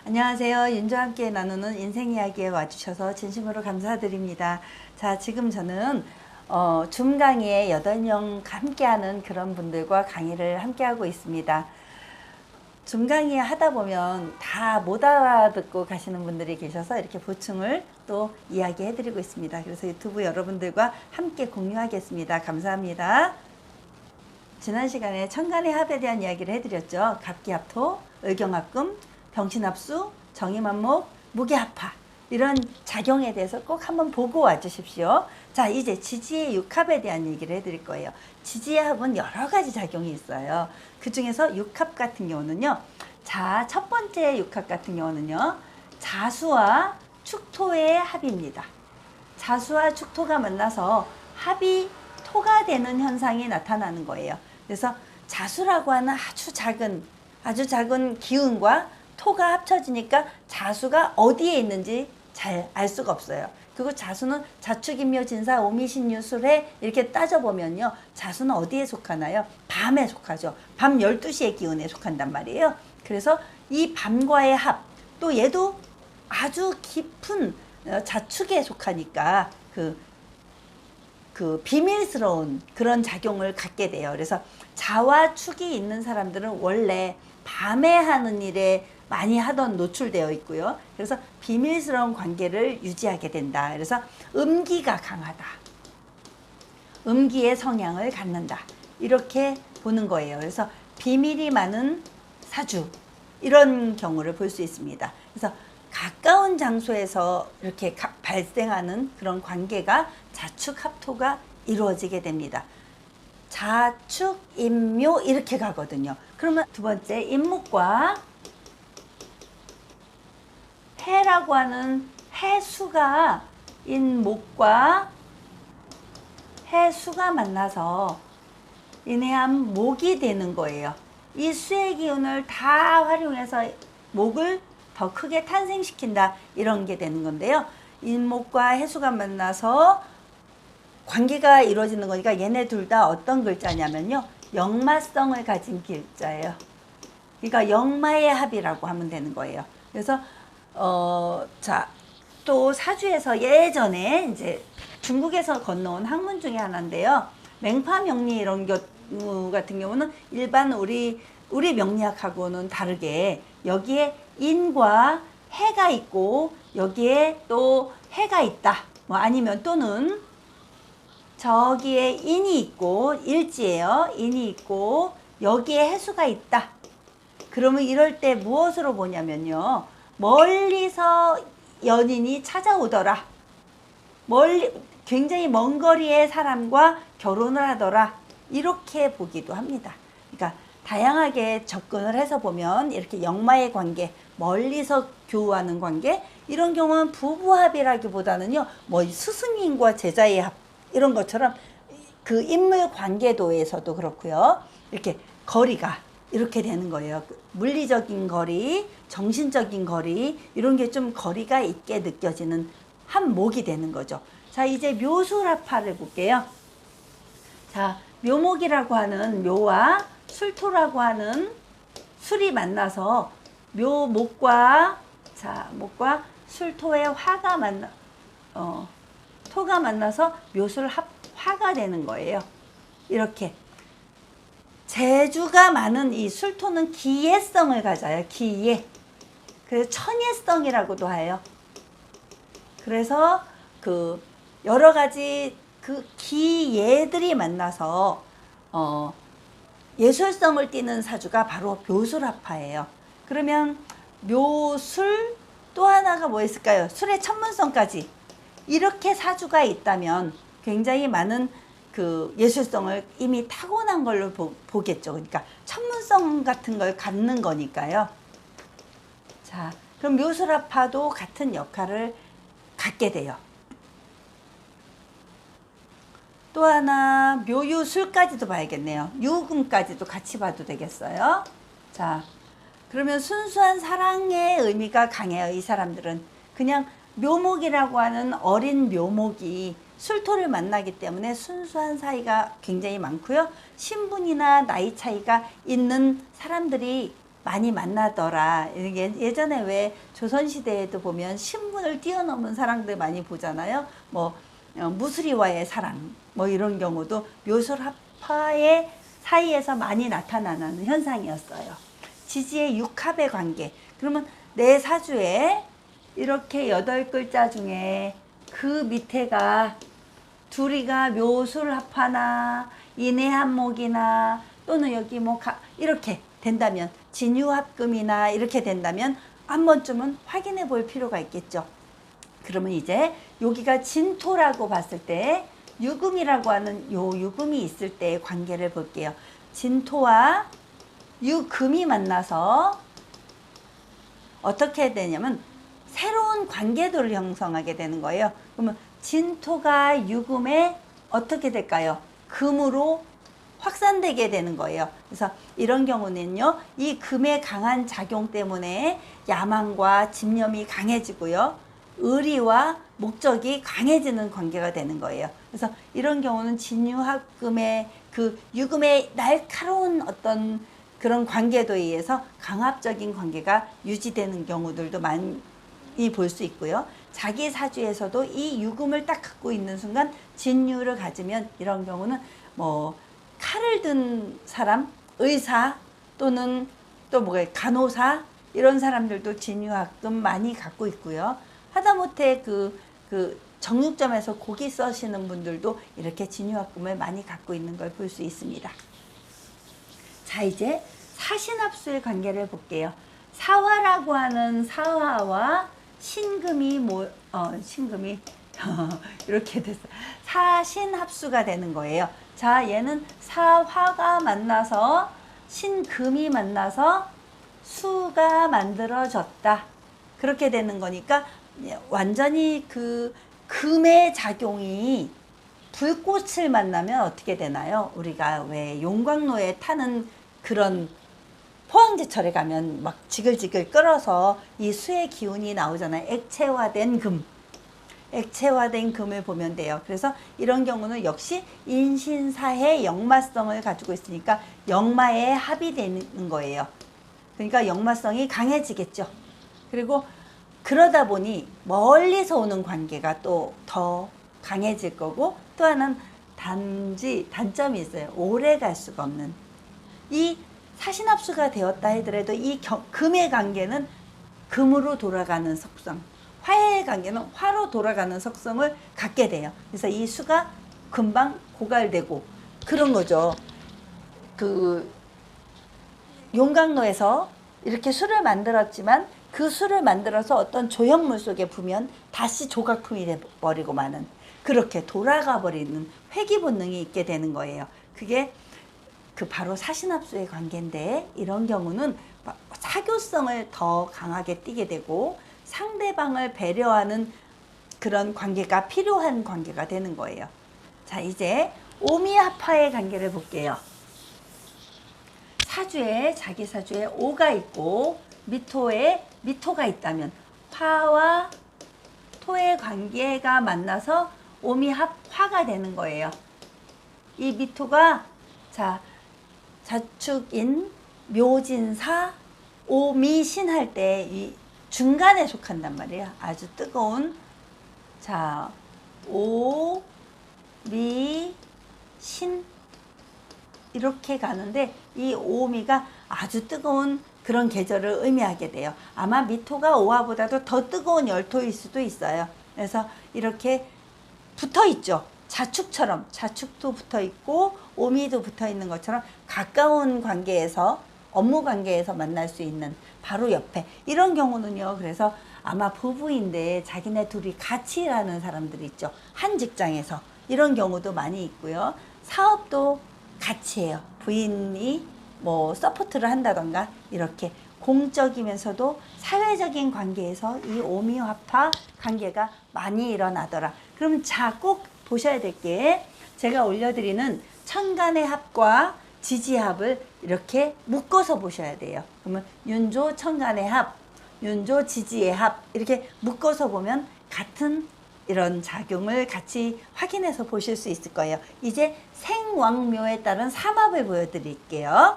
안녕하세요. 윤주와 함께 나누는 인생 이야기에 와주셔서 진심으로 감사드립니다. 자, 지금 저는 줌 강의에 8명 함께하는 그런 분들과 강의를 함께하고 있습니다. 줌 강의 하다 보면 다 못 알아듣고 가시는 분들이 계셔서 이렇게 보충을 또 이야기해 드리고 있습니다. 그래서 유튜브 여러분들과 함께 공유하겠습니다. 감사합니다. 지난 시간에 천간의 합에 대한 이야기를 해드렸죠. 갑기합토, 을경합금, 병신합수, 정의만목, 무게합화 이런 작용에 대해서 꼭 한번 보고 와주십시오. 자, 이제 지지의 육합에 대한 얘기를 해드릴 거예요. 지지의 합은 여러 가지 작용이 있어요. 그 중에서 육합 같은 경우는요. 자, 첫 번째 육합 같은 경우는요. 자수와 축토의 합입니다. 자수와 축토가 만나서 합이 토가 되는 현상이 나타나는 거예요. 그래서 자수라고 하는 아주 작은 기운과 토가 합쳐지니까 자수가 어디에 있는지 잘 알 수가 없어요. 그리고 자수는 자축인묘진사 오미신유술에 이렇게 따져보면요. 자수는 어디에 속하나요? 밤에 속하죠. 밤 12시의 기운에 속한단 말이에요. 그래서 이 밤과의 합, 또 얘도 아주 깊은 자축에 속하니까 그 비밀스러운 그런 작용을 갖게 돼요. 그래서 자와 축이 있는 사람들은 원래 밤에 하는 일에 많이 노출되어 있고요. 그래서 비밀스러운 관계를 유지하게 된다. 그래서 음기가 강하다. 음기의 성향을 갖는다. 이렇게 보는 거예요. 그래서 비밀이 많은 사주 이런 경우를 볼 수 있습니다. 그래서 가까운 장소에서 이렇게 발생하는 그런 관계가 자축합토가 이루어지게 됩니다. 자축, 인묘 이렇게 가거든요. 그러면 두 번째 인목과 해라고 하는 해수가 인목과 해수가 만나서 인해한 목이 되는 거예요. 이 수의 기운을 다 활용해서 목을 더 크게 탄생시킨다 이런 게 되는 건데요. 인목과 해수가 만나서 관계가 이루어지는 거니까 얘네 둘 다 어떤 글자냐면요. 역마성을 가진 글자예요. 그러니까 역마의 합이라고 하면 되는 거예요. 그래서 자, 또 사주에서 예전에 이제 중국에서 건너온 학문 중에 하나인데요. 맹파명리 이런 경우 같은 경우는 일반 우리 명리학하고는 다르게 여기에 인과 해가 있고 여기에 또 해가 있다. 뭐 아니면 또는 저기에 인이 있고 일지예요. 인이 있고 여기에 해수가 있다. 그러면 이럴 때 무엇으로 보냐면요. 멀리서 연인이 찾아오더라. 굉장히 먼 거리의 사람과 결혼을 하더라. 이렇게 보기도 합니다. 그러니까 다양하게 접근을 해서 보면 이렇게 역마의 관계, 멀리서 교우하는 관계 이런 경우는 부부합이라기보다는요. 뭐 스승님과 제자의 합 이런 것처럼 그 인물 관계도에서도 그렇고요. 이렇게 거리가 이렇게 되는 거예요. 물리적인 거리, 정신적인 거리 이런 게 좀 거리가 있게 느껴지는 한 목이 되는 거죠. 자, 이제 묘술합화를 볼게요. 자, 묘목이라고 하는 묘와 술토라고 하는 술이 만나서 묘목과 목과 술토의 토가 만나서 화가 되는 거예요. 이렇게 재주가 많은 이 술토는 기예성을 가져요. 기예. 그래서 천예성이라고도 해요. 그래서 그 여러 가지 그 기예들이 만나서 예술성을 띠는 사주가 바로 묘술합화예요. 그러면 묘술 또 하나가 뭐 있을까요? 술의 천문성까지 이렇게 사주가 있다면 굉장히 많은 그 예술성을 이미 타고난 걸로 보겠죠. 그러니까 천문성 같은 걸 갖는 거니까요. 자, 그럼 묘술합화도 같은 역할을 갖게 돼요. 또 하나 묘유술까지도 봐야겠네요. 유금까지도 같이 봐도 되겠어요. 자, 그러면 순수한 사랑의 의미가 강해요. 이 사람들은 그냥 묘목이라고 하는 어린 묘목이 술토를 만나기 때문에 순수한 사이가 굉장히 많고요. 신분이나 나이 차이가 있는 사람들이 많이 만나더라. 예전에 왜 조선시대에도 보면 신분을 뛰어넘은 사랑들 많이 보잖아요. 뭐 무수리와의 사랑 뭐 이런 경우도 묘술합화의 사이에서 많이 나타나는 현상이었어요. 지지의 육합의 관계. 그러면 내 사주에 이렇게 8글자 중에 그 밑에가 둘이가 묘술합화나 인해한목이나 또는 여기 뭐 이렇게 된다면 진유합금이나 이렇게 된다면 한 번쯤은 확인해 볼 필요가 있겠죠. 그러면 이제 여기가 진토라고 봤을 때 유금이라고 하는 요 유금이 있을 때의 관계를 볼게요. 진토와 유금이 만나서 어떻게 되냐면 새로운 관계도를 형성하게 되는 거예요. 그러면 진토가 유금에 어떻게 될까요? 금으로 확산되게 되는 거예요. 그래서 이런 경우는요, 이 금의 강한 작용 때문에 야망과 집념이 강해지고요, 의리와 목적이 강해지는 관계가 되는 거예요. 그래서 이런 경우는 진유합금의 그 유금의 날카로운 어떤 그런 관계도에 의해서 강압적인 관계가 유지되는 경우들도 많이 볼 수 있고요. 자기 사주에서도 이 유금을 딱 갖고 있는 순간 진유를 가지면 이런 경우는 뭐 칼을 든 사람, 의사 또는 또 뭐가 간호사 이런 사람들도 진유합금 많이 갖고 있고요. 하다못해 그 정육점에서 고기 써시는 분들도 이렇게 진유합금을 많이 갖고 있는 걸 볼 수 있습니다. 자, 이제 사신합수의 관계를 볼게요. 사화라고 하는 사화와 신금이 신금이 이렇게 됐어. 사신합수가 되는 거예요. 자, 얘는 사화가 만나서 신금이 만나서 수가 만들어졌다. 그렇게 되는 거니까 완전히 그 금의 작용이 불꽃을 만나면 어떻게 되나요? 우리가 왜 용광로에 타는 그런 포항제철에 가면 막 지글지글 끓어서 이 수의 기운이 나오잖아요. 액체화된 금. 액체화된 금을 보면 돼요. 그래서 이런 경우는 역시 인신사의 역마성을 가지고 있으니까 역마의 합이 되는 거예요. 그러니까 역마성이 강해지겠죠. 그리고 그러다 보니 멀리서 오는 관계가 또 더 강해질 거고, 또 하나는 단점이 있어요. 오래 갈 수가 없는. 이 사신합수가 되었다 하더라도 이 금의 관계는 금으로 돌아가는 속성, 화의 관계는 화로 돌아가는 속성을 갖게 돼요. 그래서 이 수가 금방 고갈되고 그런 거죠. 그 용광로에서 이렇게 수를 만들었지만 그 수를 만들어서 어떤 조형물 속에 부으면 다시 조각품이 돼버리고 마는, 그렇게 돌아가 버리는 회귀 본능이 있게 되는 거예요. 그게 바로 사신합수의 관계인데, 이런 경우는 사교성을 더 강하게 띠게 되고 상대방을 배려하는 그런 관계가 필요한 관계가 되는 거예요. 자, 이제 오미합화의 관계를 볼게요. 사주에, 자기 사주에 오가 있고 미토에 미토가 있다면 화와 토의 관계가 만나서 오미합화가 되는 거예요. 이 미토가 자축인, 묘진사, 오미신 할 때 이 중간에 속한단 말이에요. 아주 뜨거운, 자, 오, 미, 신 이렇게 가는데 이 오미가 아주 뜨거운 그런 계절을 의미하게 돼요. 아마 미토가 오화보다도 더 뜨거운 열토일 수도 있어요. 그래서 이렇게 붙어 있죠. 자축처럼, 자축도 붙어 있고 오미도 붙어 있는 것처럼 가까운 관계에서, 업무 관계에서 만날 수 있는 바로 옆에, 이런 경우는요, 그래서 아마 부부인데 자기네 둘이 같이 일하는 사람들이 있죠. 한 직장에서. 이런 경우도 많이 있고요. 사업도 같이 해요. 부인이 뭐 서포트를 한다던가 이렇게 공적이면서도 사회적인 관계에서 이 오미합화 관계가 많이 일어나더라. 그럼 자, 꼭 보셔야 될 게, 제가 올려드리는 천간의 합과 지지합을 이렇게 묶어서 보셔야 돼요. 그러면 윤조 천간의 합, 윤조 지지의 합, 이렇게 묶어서 보면 같은 이런 작용을 같이 확인해서 보실 수 있을 거예요. 이제 생왕묘에 따른 삼합을 보여드릴게요.